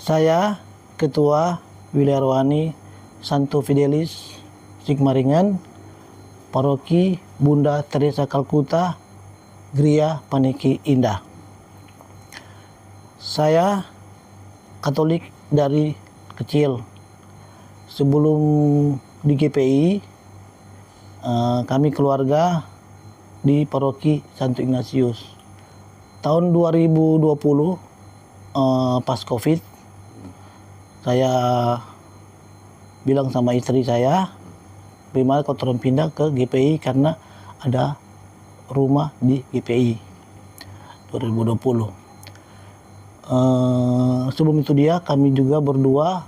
Saya Ketua Wilayah Rohani Santo Fidelis Sigmaringan, Paroki Bunda Teresa Kalkuta, Gria Paniki Indah. Saya Katolik dari kecil. Sebelum di GPI, kami keluarga di Paroki Santo Ignatius. Tahun 2020, pas COVID, saya bilang sama istri saya, bagaimana kalau turun pindah ke GPI karena ada rumah di GPI 2020. Sebelum itu kami juga berdua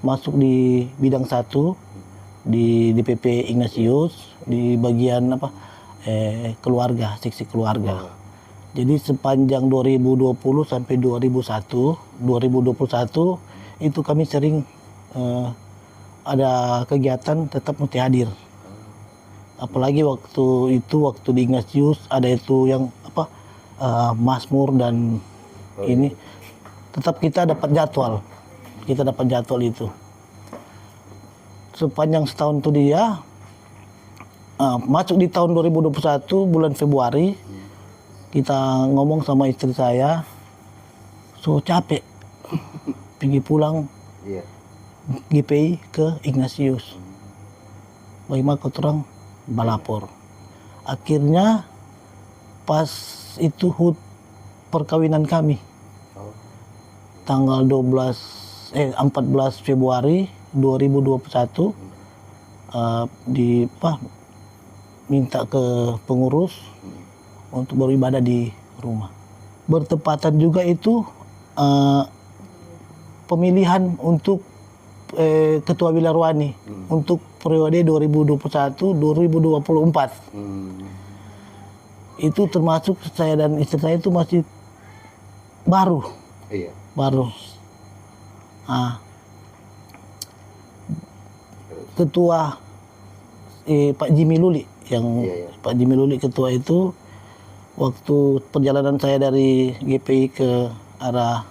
masuk di bidang 1 di DPP Ignatius di bagian keluarga, seksi keluarga. Jadi sepanjang 2020 sampai 2021 itu kami sering ada kegiatan tetap mesti hadir. Apalagi waktu di Ignatius ada itu yang Mazmur dan ini tetap kita dapat jadwal. Kita dapat jadwal itu. Sepanjang setahun itu masuk di tahun 2021 bulan Februari, kita ngomong sama istri saya, so capek, pergi pulang GPI ke Ignatius. Bagaimana kau terang balapor. Akhirnya pas itu HUT perkawinan kami, tanggal 14 Februari 2021, minta ke pengurus untuk beribadah di rumah. Bertepatan juga itu pemilihan untuk Ketua Wilayah Rohani untuk periode 2021-2024. Itu termasuk saya dan istri saya itu masih baru. Iya. Baru. Ketua Pak Jimmy Luli Pak Jimmy Luli ketua itu, waktu perjalanan saya dari GPI ke arah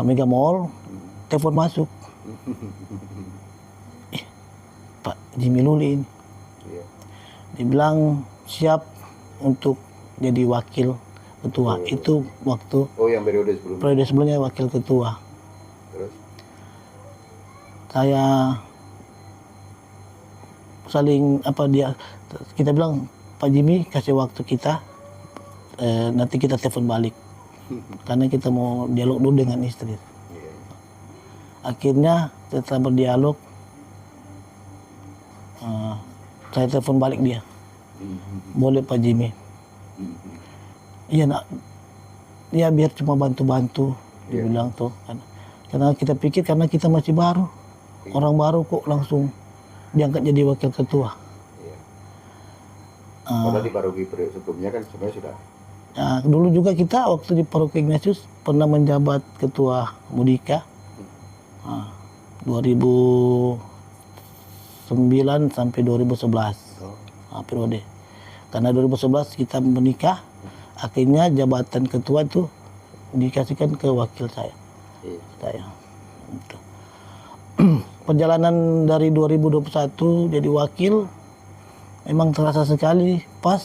Mega Mall, telepon masuk. Pak Jimmy Luli ini. Dia bilang siap untuk jadi wakil ketua. Itu waktu yang periode sebelumnya wakil ketua. Terus? Saya saling kita bilang, Pak Jimmy kasih waktu kita, nanti kita telepon balik karena kita mau dialog dulu dengan istri. Akhirnya setelah berdialog, saya telepon balik dia, boleh Pak Jimmy. Iya nak, ya biar cuma bantu-bantu, dia bilang tuh. Karena kita pikir karena kita masih baru, orang baru kok langsung diangkat jadi wakil ketua. Padahal di paroki sebelumnya kan sebenarnya sudah. Dulu juga kita waktu di Paroki Ignatius pernah menjabat ketua Mudika 2009 sampai 2011 periode. Karena 2011 kita menikah, akhirnya jabatan ketua itu dikasihkan ke wakil saya. Perjalanan dari 2021 jadi wakil memang terasa sekali. Pas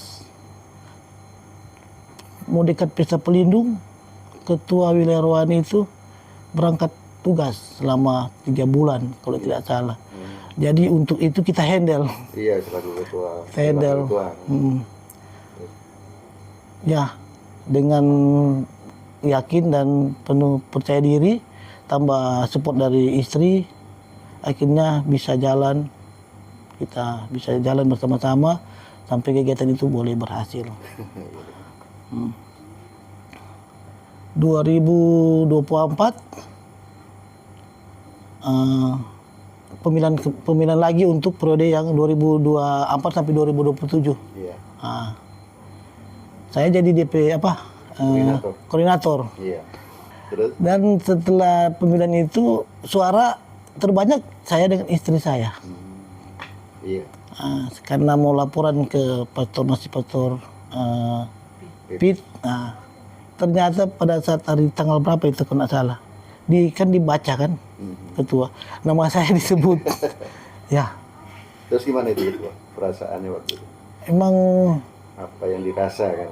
mau dekat pesta pelindung, ketua wilayah Rohani itu berangkat tugas selama 3 bulan kalau tidak salah. Jadi untuk itu kita handle. Iya, selaku ketua. Handle. Ya, dengan yakin dan penuh percaya diri, tambah support dari istri, akhirnya bisa jalan. Kita bisa jalan bersama-sama sampai kegiatan itu boleh berhasil. 2024 pemilihan lagi untuk periode yang 2024 sampai 2027. Saya jadi DP koordinator. Terus? Dan setelah pemilihan itu suara terbanyak saya dengan istri saya. Karena mau laporan ke pastor Pit, ternyata pada saat hari tanggal berapa itu kalau nggak salah, kan dibaca kan ketua, nama saya disebut. Ya, Terus gimana itu ketua? Perasaannya waktu itu? emang Apa yang dirasakan?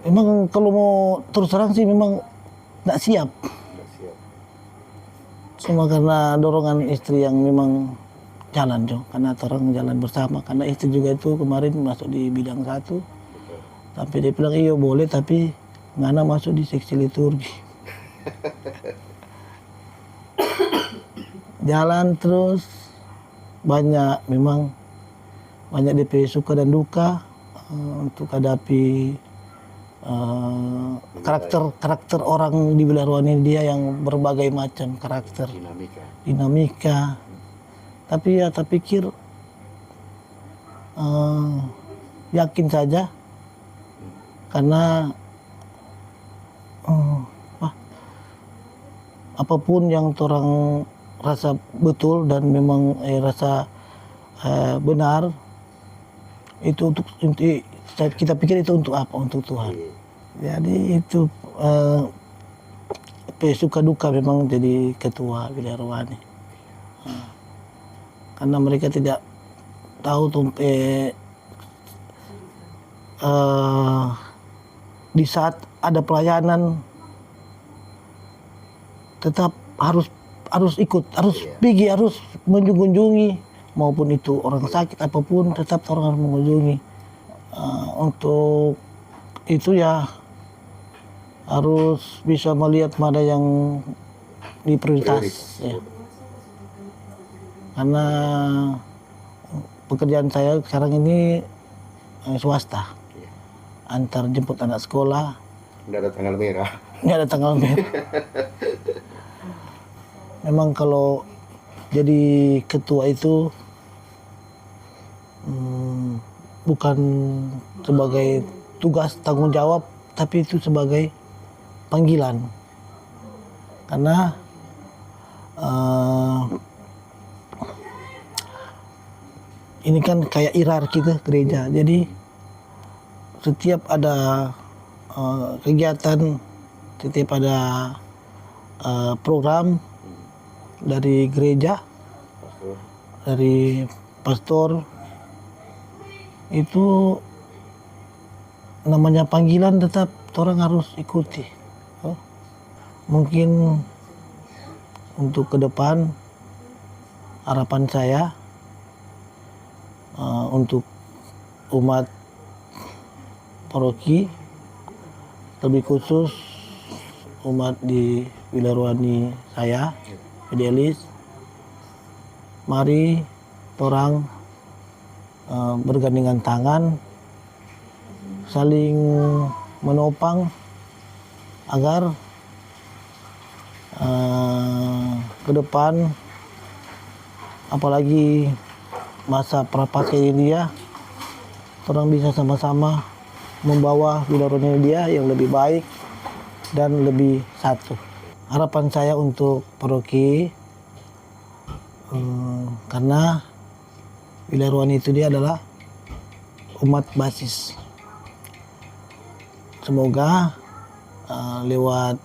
emang kalau mau terus terang sih memang nggak siap. Nggak siap. Cuma karena dorongan istri yang memang jalan Jo, karena orang jalan bersama. Karena istri juga itu kemarin masuk di bidang 1, Betul. tapi dia bilang iya boleh tapi ngana masuk di seksi liturgi. Jalan terus memang banyak DP suka dan duka untuk hadapi karakter orang di Wilayah ini, dia yang berbagai macam karakter, dinamika. Tapi ya tak pikir yakin saja karena apapun yang orang rasa betul dan memang rasa benar, itu untuk kita pikir itu untuk apa? Untuk Tuhan. Jadi itu suka duka memang jadi ketua Wilayah Rohani. Karena mereka tidak tahu di saat ada pelayanan tetap harus ikut, harus pergi, harus mengunjungi, maupun itu orang sakit apapun tetap orang harus mengunjungi. Untuk itu ya harus bisa melihat mana yang diprioritas ya. Karena pekerjaan saya sekarang ini swasta, antar jemput anak sekolah. Nggak ada tanggal merah. Nggak ada tanggal merah. Memang kalau jadi ketua itu bukan sebagai tugas tanggung jawab, tapi itu sebagai panggilan. Karena ini kan kayak hierarki gitu gereja. Jadi setiap ada kegiatan, setiap ada program dari gereja, dari pastor, itu namanya panggilan tetap orang harus ikuti. Mungkin untuk ke depan harapan saya untuk umat paroki, lebih khusus umat di Wilayah Rohani saya, Fidelis, mari orang bergandengan tangan, saling menopang agar ke depan, apalagi masa prapaskah ini dia, orang bisa sama-sama membawa Wilayah Rohani dia yang lebih baik dan lebih satu. Harapan saya untuk paroki, karena Wilayah Rohani itu dia adalah umat basis. Semoga lewat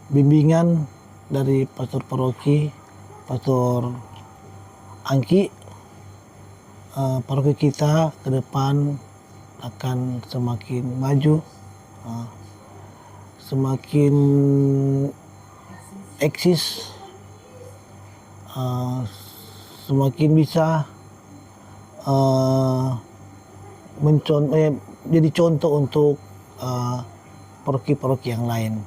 bimbingan dari pastor paroki, Pastor Angki, paroki kita ke depan akan semakin maju, semakin eksis, semakin bisa jadi contoh untuk paroki-paroki yang lain.